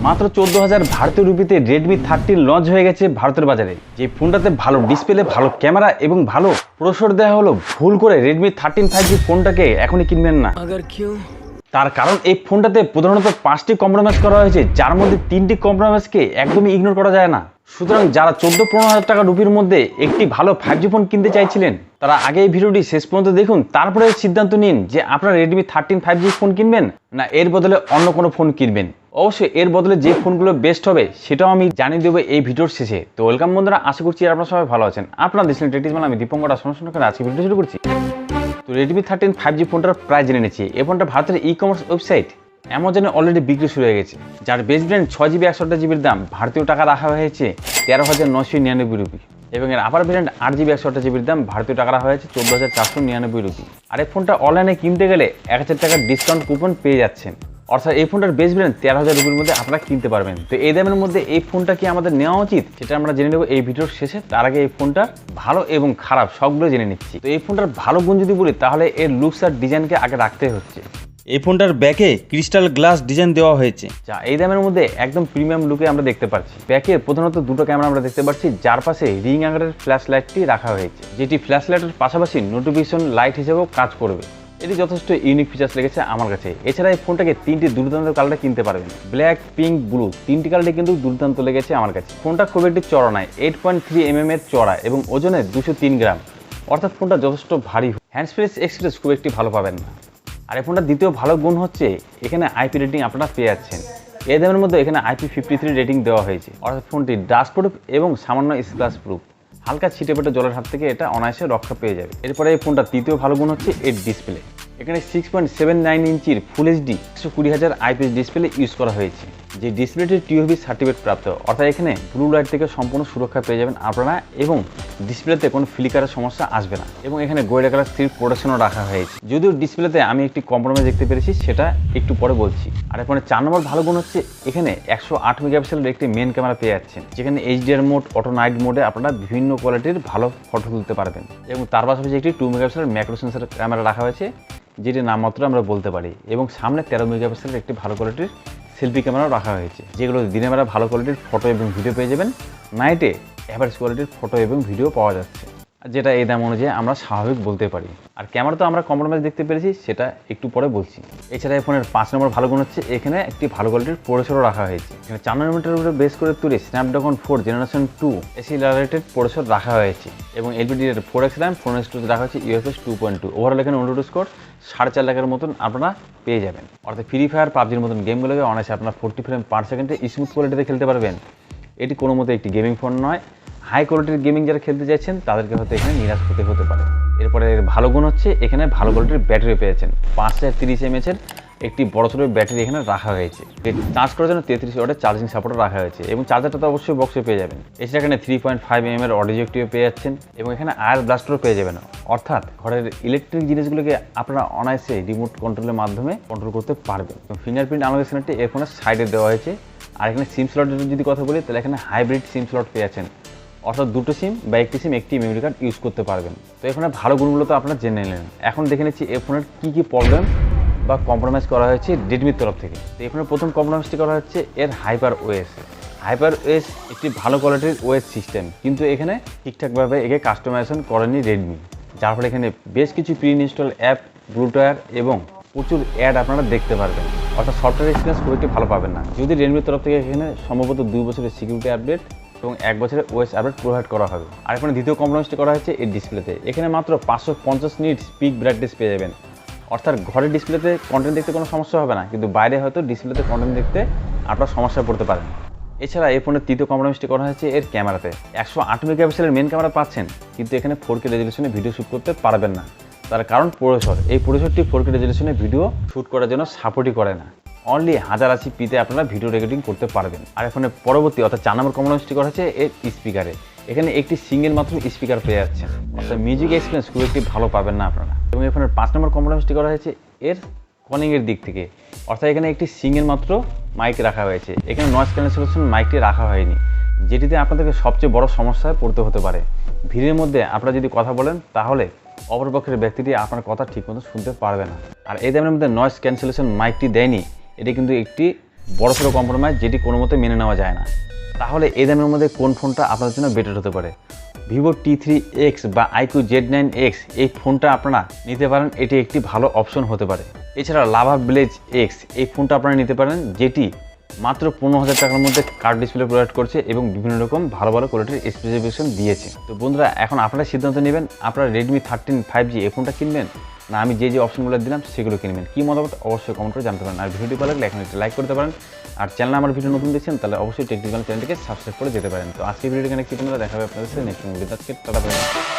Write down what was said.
মাত্র 14,000 ভারতীয় রুপিতে Redmi 13 launch হয়ে গেছে ভারতের বাজারে। যে ফোনটাতে ভালো ডিসপ্লে, ভালো ক্যামেরা এবং ভালো প্রসেসর দেওয়া হলো, ভুল করে Redmi 13 5G ফোনটাকে এখনই কিনবেন না। তার কারণ এই ফোনটাতে প্রধানত 5টি কম্প্রোমাইজ করা হয়েছে, যার মধ্যে 3টি কম্প্রোমাইজকে একদমই ইগনোর করা যায় না। সুতরাং যারা 14-15 হাজার টাকা রুপির মধ্যে একটি ভালো 5G ফোন কিনতে চাইছিলেন, তারা আগে এই ভিডিওটি শেষ পর্যন্ত দেখুন, তারপরে সিদ্ধান্ত নিন যে আপনারা Redmi 13 5G ফোন কিনবেন না এর বদলে অন্য কোনো ফোন কিনবেন। অবশ্যই এর বদলে যে ফোনগুলো বেস্ট হবে সেটাও আমি জানিয়ে দেবো এই ভিডিওর শেষে। তো ওয়েলকাম বন্ধুরা, আশা করছি আপনারা সবাই ভালো আছেন। আপনারা দেখছেন টেকটিক্স, আমি দীপঙ্কর সমস্যা করে আজকে ভিডিও শুরু করছি। তো Redmi 13 5G ফোনটার প্রাইস জেনে নিচ্ছি। এই ফোনটা ভারতের ই-কমার্স ওয়েবসাইট অ্যামাজনে অলরেডি বিক্রি শুরু হয়ে গেছে। যার বেস ব্র্যান্ড 6GB 128GBর দাম ভারতীয় টাকা রাখা হয়েছে 13,999 রুপি, এবং এর আপার ভ্যারিয়েন্ট 8GB 128GBর দাম ভারতীয় টাকা রাখা হয়েছে 14,499 রুপি। আর এই ফোনটা অনলাইনে কিনতে গেলে 1,000 টাকার ডিসকাউন্ট কুপন পেয়ে যাচ্ছেন, অর্থাৎ এই ফোনটার বেস ব্র্যান্ড 13,000 রুপির মধ্যে আপনারা কিনতে পারবেন। তো এই দামের মধ্যে এই ফোনটা কি আমাদের নেওয়া উচিত সেটা আমরা জেনে নেব এই ভিডিওর শেষে। তার আগে এই ফোনটার ভালো এবং খারাপ সবগুলো জেনে নিচ্ছি। তো এই ফোনটার ভালো গুণ যদি বলি, তাহলে এর লুকস আর ডিজাইনকে আগে রাখতে হচ্ছে। এই ফোনটার ব্যাকে ক্রিস্টাল গ্লাস ডিজাইন দেওয়া হয়েছে, যা এই দামের মধ্যে একদম প্রিমিয়াম লুকে আমরা দেখতে পাচ্ছি। ব্যাকে প্রধানত দুটো ক্যামেরা আমরা দেখতে পাচ্ছি, যার পাশে রিং আকারের ফ্ল্যাশ লাইটটি রাখা হয়েছে, যেটি ফ্ল্যাশ লাইটের পাশাপাশি নোটিফিকেশন লাইট হিসেবেও কাজ করবে। এটি যথেষ্ট ইউনিক ফিচার্স লেগেছে আমার কাছে। এছাড়া এই ফোনটাকে 3টি দুর্দান্ত কালারে কিনতে পারবেন, ব্ল্যাক, পিঙ্ক, ব্লু, 3টি কালারে কিন্তু দুর্দান্ত লেগেছে আমার কাছে। ফোনটা খুব একটি চড়া নয়, 8.3 এর চড়া এবং ওজনে 203 গ্রাম, অর্থাৎ ফোনটা যথেষ্ট ভারী। হ্যান্ডস্প্রেস এক্সপ্রেস খুব একটি ভালো পাবেন না। আর এই ফোনটার দ্বিতীয় ভালো গুণ হচ্ছে এখানে IP রেটিং আপনারা পেয়ে যাচ্ছেন। এই দামের মধ্যে এখানে IP53 রেটিং দেওয়া হয়েছে, অর্থাৎ ফোনটি ডাস্ট প্রুফ এবং সামান্য স্ক্র্যাচ প্রুফ। হালকা ছিটে পেটে জলের হাত থেকে এটা অনায়াসে রক্ষা পেয়ে যাবে। এরপরে এই ফোনটার তৃতীয় ভালো গুণ হচ্ছে এর ডিসপ্লে। এখানে 6.79 ইঞ্চির ফুল HD 120,000 IPS ডিসপ্লে ইউজ করা হয়েছে, যে ডিসপ্লেটি TOV সার্টিফিকেট প্রাপ্ত, অর্থাৎ এখানে ব্লু লাইট থেকে সম্পূর্ণ সুরক্ষা পেয়ে যাবেন আপনারা, এবং ডিসপ্লেতে কোনো ফ্লিকারের সমস্যা আসবে না। এবং এখানে গোয়েডা কালার স্ক্রিন প্রোটেকশনও রাখা হয়েছে। যদিও ডিসপ্লেতে আমি একটি কম্প্রোমাইজ দেখতে পেরেছি, সেটা একটু পরে বলছি। আর এখানে 4 নম্বর ভালো গুণ হচ্ছে এখানে 108 মেগাপিক্সেলের একটি মেন ক্যামেরা পেয়ে যাচ্ছেন, যেখানে HDR মোড, অটো নাইট মোডে আপনারা বিভিন্ন কোয়ালিটির ভালো ফটো তুলতে পারবেন। এবং তার পাশাপাশি একটি 2 মেগাপিক্সেলের ম্যাক্রো সেন্সর ক্যামেরা রাখা হয়েছে, যেটি নামমাত্র আমরা বলতে পারি। এবং সামনে 13 মেগাপিক্সেলের একটি ভালো কোয়ালিটির সেলফি ক্যামেরাও রাখা হয়েছে, যেগুলো দিনে বেলা ভালো কোয়ালিটির ফটো এবং ভিডিও পেয়ে যাবেন, নাইটে অ্যাভারেজ কোয়ালিটির ফটো এবং ভিডিও পাওয়া যাচ্ছে, যেটা এই দাম অনুযায়ী আমরা স্বাভাবিক বলতে পারি। আর ক্যামেরা তো আমরা কম্প্রোমাইজ দেখতে পেরেছি, সেটা একটু পরে বলছি। এছাড়া এই ফোনের 5 নম্বর ভালো গুণ হচ্ছে এখানে একটি ভালো কোয়ালিটির প্রসেসরও রাখা হয়েছে। এখানে 4 নানোমিটারের উপরে বেস করে তৈরি স্ন্যাপড্রাগন 4 জেনারেশন 2 এসিলারেটেড প্রসেসর রাখা হয়েছে, এবং LPDDR 4X RAM, phone storage রাখা হয়েছে UFS 2.2। ওভারঅল এখানে অনুরোধ স্কোর 4.5 লাখের মতন আপনারা পেয়ে যাবেন, অর্থাৎ ফ্রি ফায়ার, পাবজির মতন গেমগুলোকে অনায়াসে আপনারা 40 ফ্রেম পার সেকেন্ডে স্মুথ কোয়ালিটিতে খেলতে পারবেন। এটি কোনো মতো একটি গেমিং ফোন নয়। হাই কোয়ালিটির গেমিং যারা খেলতে চাইছেন তাদেরকে হয়তো এখানে নিরাশ হতে পারে। এরপরে এর ভালো গুণ হচ্ছে এখানে ভালো কোয়ালিটির ব্যাটারি পেয়েছেন, 5030 mAh একটি বড় ছোটো ব্যাটারি এখানে রাখা হয়েছে। চার্জ করার জন্য 33 ওয়াটের চার্জিং সাপোর্ট রাখা হয়েছে, এবং চার্জারটা তো অবশ্যই বক্সে পেয়ে যাবেন। এছাড়া এখানে 3.5 এর অডিও জ্যাকটিও পেয়ে যাচ্ছেন, এবং এখানে আয়ার ব্লাস্টারও পেয়ে যাবেন, অর্থাৎ ঘরের ইলেকট্রিক জিনিসগুলোকে আপনারা অনায়াসে রিমোট কন্ট্রোলের মাধ্যমে কন্ট্রোল করতে পারবেন। ফিঙ্গারপ্রিন্ট আনলক সেন্সারটি এর ফোনের সাইডে দেওয়া হয়েছে। আর এখানে সিম স্লটের যদি কথা বলি, তাহলে এখানে হাইব্রিড সিম স্লট পেয়ে যাচ্ছেন, অর্থাৎ দুটো সিম বা একটি সিম একটি মেমোরি কার্ড ইউজ করতে পারবেন। তো এখানে ভালো গুণগুলো তো আপনারা জেনে নিলেন। এখন দেখে নিচ্ছি এই ফোনের কী প্রবলেম বা কম্প্রোমাইজ করা হয়েছে Redmiর তরফ থেকে। তো এই ফোনের প্রথম কম্প্রোমাইজটি করা হচ্ছে এর হাইপার ওএস একটি ভালো কোয়ালিটির ওএস সিস্টেম, কিন্তু এখানে ঠিকঠাকভাবে একে কাস্টমাইজেশন করেনি Redmi, যার ফলে এখানে বেশ কিছু প্রি ইনস্টল অ্যাপ, ব্লুটুয়ার এবং প্রচুর অ্যাড আপনারা দেখতে পারবেন, অর্থাৎ সফটওয়্যার এক্সপিরিয়েন্স খুব একটি ভালো পাবেন না। যদি Redmiর তরফ থেকে এখানে সম্ভবত 2 বছরের সিকিউরিটি আপডেট এবং 1 বছরের ওএস আপডেট প্রোভাইড করা হবে। আর এখানে দ্বিতীয় কম্প্রোমাইজটি করা হয়েছে এর ডিসপ্লেতে। এখানে মাত্র 550 নিটস পিক ব্রাইটনেস পেয়ে যাবেন, অর্থাৎ ঘরের ডিসপ্লেতে কন্টেন্ট দেখতে কোনো সমস্যা হবে না, কিন্তু বাইরে হয়তো ডিসপ্লেতে কন্টেন্ট দেখতে আপনারা সমস্যায় পড়তে পারেন। এছাড়া এই ফোনের তৃতীয় কম্প্রোমাইজটি করা হয়েছে এর ক্যামেরাতে। 108 মেগাপিক্সেলের মেন ক্যামেরা পাচ্ছেন, কিন্তু এখানে 4K রেজলিউশনে ভিডিও শ্যুট করতে পারবেন না। তার কারণ প্রসেসর, এই প্রসেসরটি 4K রেজলিউশনে ভিডিও শ্যুট করার জন্য সাপোর্টই করে না। অনলি 1080pতে আপনারা ভিডিও রেকর্ডিং করতে পারবেন। আর এখানে পরবর্তী অর্থাৎ 4 নম্বর কম্প্রোমাইজটি করা হয়েছে এর স্পিকারে। এখানে একটি সিঙ্গেল মাত্র স্পিকার পেয়ে যাচ্ছেন, অর্থাৎ মিউজিক এক্সপিরিয়েন্স খুব একটি ভালো পাবেন না আপনারা। এবং এখানে 5 নম্বর কম্প্রোমাইজটি করা হয়েছে এর কলিংয়ের দিক থেকে, অর্থাৎ এখানে একটি সিঙ্গেল মাত্র মাইক রাখা হয়েছে। এখানে নয়েজ ক্যান্সেলেশন মাইকটি রাখা হয়নি, যেটিতে আপনাদেরকে সবচেয়ে বড় সমস্যায় পড়তে হতে পারে। ভিড়ের মধ্যে আপনারা যদি কথা বলেন, তাহলে অপরপক্ষের ব্যক্তিটি আপনার কথা ঠিকমতো শুনতে পারবে না। আর এই দামের মধ্যে নয়েজ ক্যান্সেলেশন মাইকটি দেয়নি, এটি কিন্তু একটি বড়সড় কম্প্রোমাইজ, যেটি কোনো মতে মেনে নেওয়া যায় না। তাহলে এই দামের মধ্যে কোন ফোনটা আপনাদের জন্য বেটার হতে পারে? ভিভো T3X বা iQOO Z9X এই ফোনটা আপনারা নিতে পারেন, এটি একটি ভালো অপশন হতে পারে। এছাড়া লাভা ব্লেজ এক্স এই ফোনটা আপনারা নিতে পারেন, যেটি মাত্র 15,000 টাকার মধ্যে কার্ভ ডিসপ্লে প্রোভাইড করছে এবং বিভিন্ন রকম ভালো ভালো কোয়ালিটির স্পেসিফিকেশন দিয়েছে। তো বন্ধুরা, এখন আপনারা সিদ্ধান্ত নেবেন আপনারা Redmi 13 5G এই ফোনটা কিনবেন, না আমি যে অপশনগুলো দিলাম সেগুলো কিনবেন। কি মতামত অবশ্যই কমেন্ট করে জানতে পারেন। আর ভিডিওটি ভালো লাগলে এখন একটা লাইক করতে পারেন। আর চ্যানেলে আমার ভিডিও নতুন দেখছেন তাহলে অবশ্যই টেকনিক্যাল চ্যানেলটিকে সাবস্ক্রাইব করে যেতে পারেন। তো আজকে ভিডিওটি এখানে কি, দেখা হবে আপনাদের সাথে নেক্সট ভিডিওতে। আজকে টাটা।